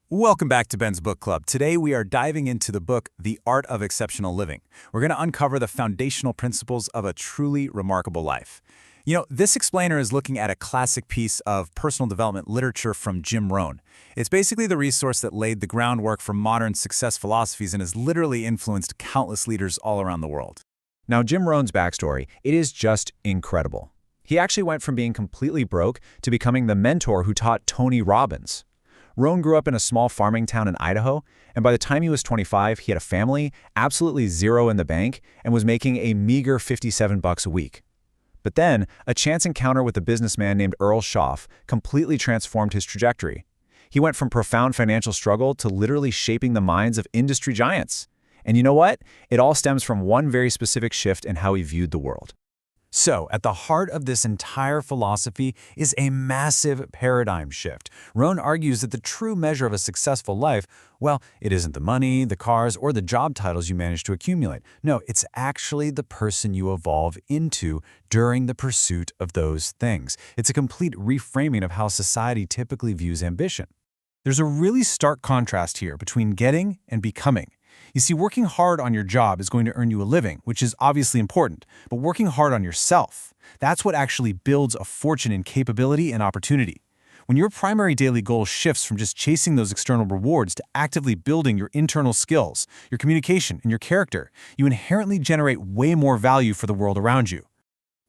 Welcome back to Ben's Book Club. Today we are diving into the book, The Art of Exceptional Living. We're going to uncover the foundational principles of a truly remarkable life. This explainer is looking at a classic piece of personal development literature from Jim Rohn. It's basically the resource that laid the groundwork for modern success philosophies and has literally influenced countless leaders all around the world. Now, Jim Rohn's backstory, it is just incredible. He actually went from being completely broke to becoming the mentor who taught Tony Robbins. Rohn grew up in a small farming town in Idaho, and by the time he was 25, he had a family, absolutely zero in the bank, and was making a meager $57 a week. But then, a chance encounter with a businessman named Earl Schaff completely transformed his trajectory. He went from profound financial struggle to literally shaping the minds of industry giants. And you know what? It all stems from one very specific shift in how he viewed the world. So, at the heart of this entire philosophy is a massive paradigm shift. Rohn argues that the true measure of a successful life, well, it isn't the money, the cars, or the job titles you manage to accumulate. No, it's actually the person you evolve into during the pursuit of those things. It's a complete reframing of how society typically views ambition. There's a really stark contrast here between getting and becoming. You see, working hard on your job is going to earn you a living, which is obviously important, but working hard on yourself, that's what actually builds a fortune in capability and opportunity. When your primary daily goal shifts from just chasing those external rewards to actively building your internal skills, your communication, and your character, you inherently generate way more value for the world around you.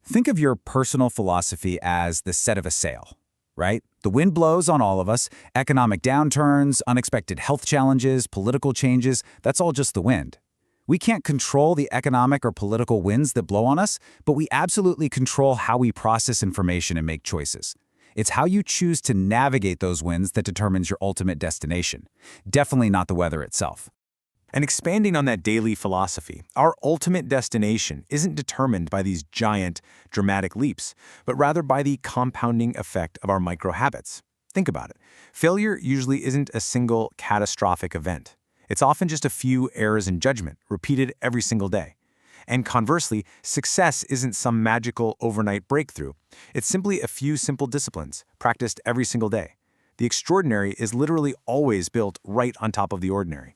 Think of your personal philosophy as the set of a sail, right? The wind blows on all of us. Economic downturns, unexpected health challenges, political changes, that's all just the wind. We can't control the economic or political winds that blow on us, but we absolutely control how we process information and make choices. It's how you choose to navigate those winds that determines your ultimate destination. Definitely not the weather itself. And expanding on that daily philosophy, our ultimate destination isn't determined by these giant, dramatic leaps, but rather by the compounding effect of our micro-habits. Think about it. Failure usually isn't a single catastrophic event. It's often just a few errors in judgment, repeated every single day. And conversely, success isn't some magical overnight breakthrough. It's simply a few simple disciplines, practiced every single day. The extraordinary is literally always built right on top of the ordinary.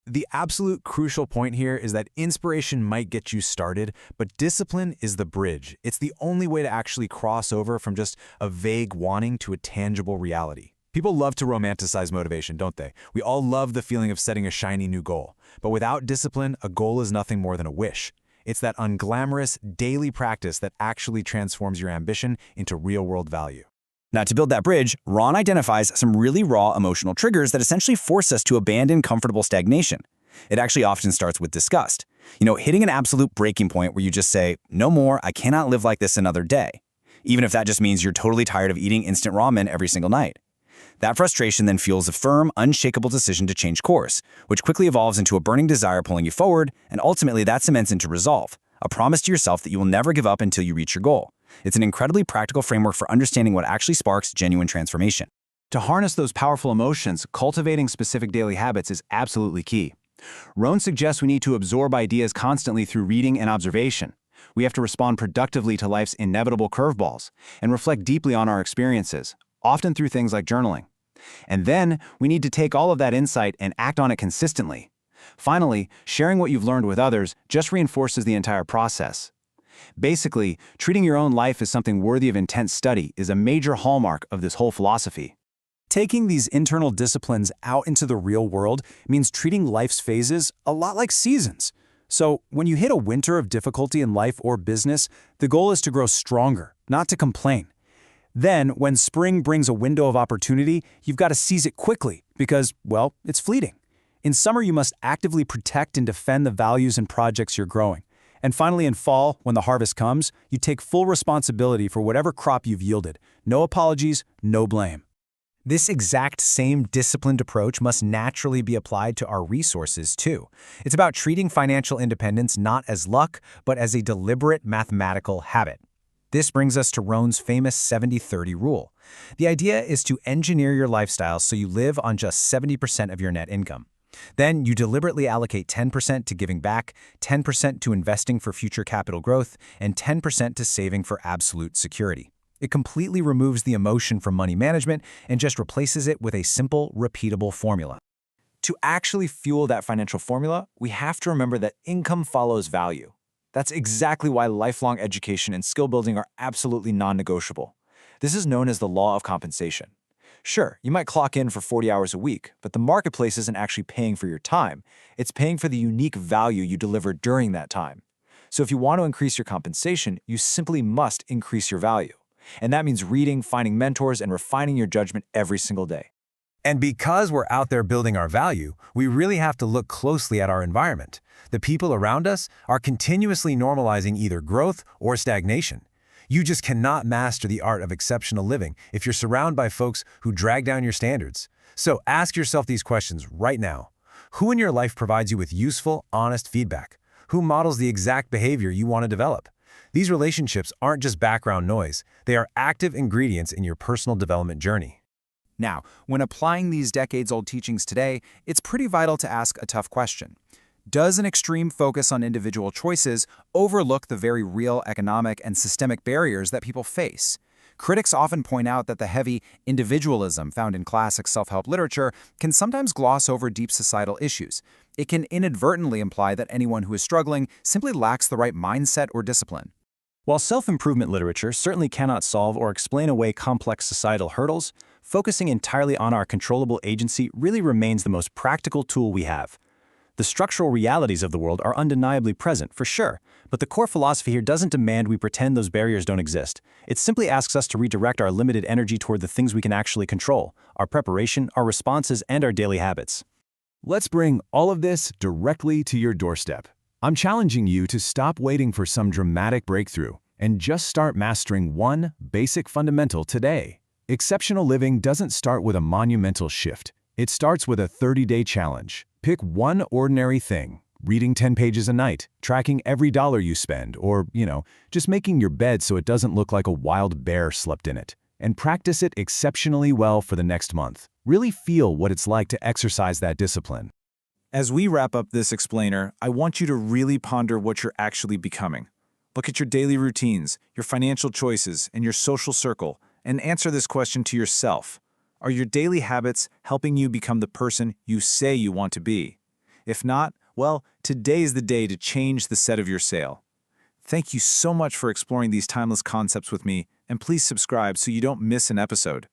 The absolute crucial point here is that inspiration might get you started, but discipline is the bridge. It's the only way to actually cross over from just a vague wanting to a tangible reality. People love to romanticize motivation, don't they? We all love the feeling of setting a shiny new goal. But without discipline, a goal is nothing more than a wish. It's that unglamorous, daily practice that actually transforms your ambition into real-world value. Now, to build that bridge, Rohn identifies some really raw emotional triggers that essentially force us to abandon comfortable stagnation. It actually often starts with disgust. Hitting an absolute breaking point where you just say, no more, I cannot live like this another day. Even if that just means you're totally tired of eating instant ramen every single night. That frustration then fuels a firm, unshakable decision to change course, which quickly evolves into a burning desire pulling you forward, and ultimately that cements into resolve, a promise to yourself that you will never give up until you reach your goal. It's an incredibly practical framework for understanding what actually sparks genuine transformation. To harness those powerful emotions, cultivating specific daily habits is absolutely key. Rohn suggests we need to absorb ideas constantly through reading and observation. We have to respond productively to life's inevitable curveballs and reflect deeply on our experiences, often through things like journaling. And then, we need to take all of that insight and act on it consistently. Finally, sharing what you've learned with others just reinforces the entire process. Basically, treating your own life as something worthy of intense study is a major hallmark of this whole philosophy. Taking these internal disciplines out into the real world means treating life's phases a lot like seasons. So, when you hit a winter of difficulty in life or business, the goal is to grow stronger, not to complain. Then, when spring brings a window of opportunity, you've got to seize it quickly because, well, it's fleeting. In summer, you must actively protect and defend the values and projects you're growing. And finally, in fall, when the harvest comes, you take full responsibility for whatever crop you've yielded. No apologies, no blame. This exact same disciplined approach must naturally be applied to our resources, too. It's about treating financial independence not as luck, but as a deliberate mathematical habit. This brings us to Rohn's famous 70-30 rule. The idea is to engineer your lifestyle so you live on just 70% of your net income. Then you deliberately allocate 10% to giving back, 10% to investing for future capital growth, and 10% to saving for absolute security. It completely removes the emotion from money management and just replaces it with a simple, repeatable formula. To actually fuel that financial formula, we have to remember that income follows value. That's exactly why lifelong education and skill building are absolutely non-negotiable. This is known as the law of compensation. Sure, you might clock in for 40 hours a week, but the marketplace isn't actually paying for your time. It's paying for the unique value you deliver during that time. So if you want to increase your compensation, you simply must increase your value. And that means reading, finding mentors, and refining your judgment every single day. And because we're out there building our value, we really have to look closely at our environment. The people around us are continuously normalizing either growth or stagnation. You just cannot master the art of exceptional living if you're surrounded by folks who drag down your standards. So ask yourself these questions right now. Who in your life provides you with useful, honest feedback? Who models the exact behavior you want to develop? These relationships aren't just background noise. They are active ingredients in your personal development journey. Now, when applying these decades-old teachings today, it's pretty vital to ask a tough question. Does an extreme focus on individual choices overlook the very real economic and systemic barriers that people face? Critics often point out that the heavy individualism found in classic self-help literature can sometimes gloss over deep societal issues. It can inadvertently imply that anyone who is struggling simply lacks the right mindset or discipline. While self-improvement literature certainly cannot solve or explain away complex societal hurdles, focusing entirely on our controllable agency really remains the most practical tool we have. The structural realities of the world are undeniably present, for sure, but the core philosophy here doesn't demand we pretend those barriers don't exist. It simply asks us to redirect our limited energy toward the things we can actually control: our preparation, our responses, and our daily habits. Let's bring all of this directly to your doorstep. I'm challenging you to stop waiting for some dramatic breakthrough and just start mastering one basic fundamental today. Exceptional living doesn't start with a monumental shift. It starts with a 30-day challenge. Pick one ordinary thing: reading 10 pages a night, tracking every dollar you spend, or, just making your bed so it doesn't look like a wild bear slept in it. And practice it exceptionally well for the next month. Really feel what it's like to exercise that discipline. As we wrap up this explainer, I want you to really ponder what you're actually becoming. Look at your daily routines, your financial choices, and your social circle, and answer this question to yourself. Are your daily habits helping you become the person you say you want to be? If not, well, today's the day to change the set of your sail. Thank you so much for exploring these timeless concepts with me, and please subscribe so you don't miss an episode.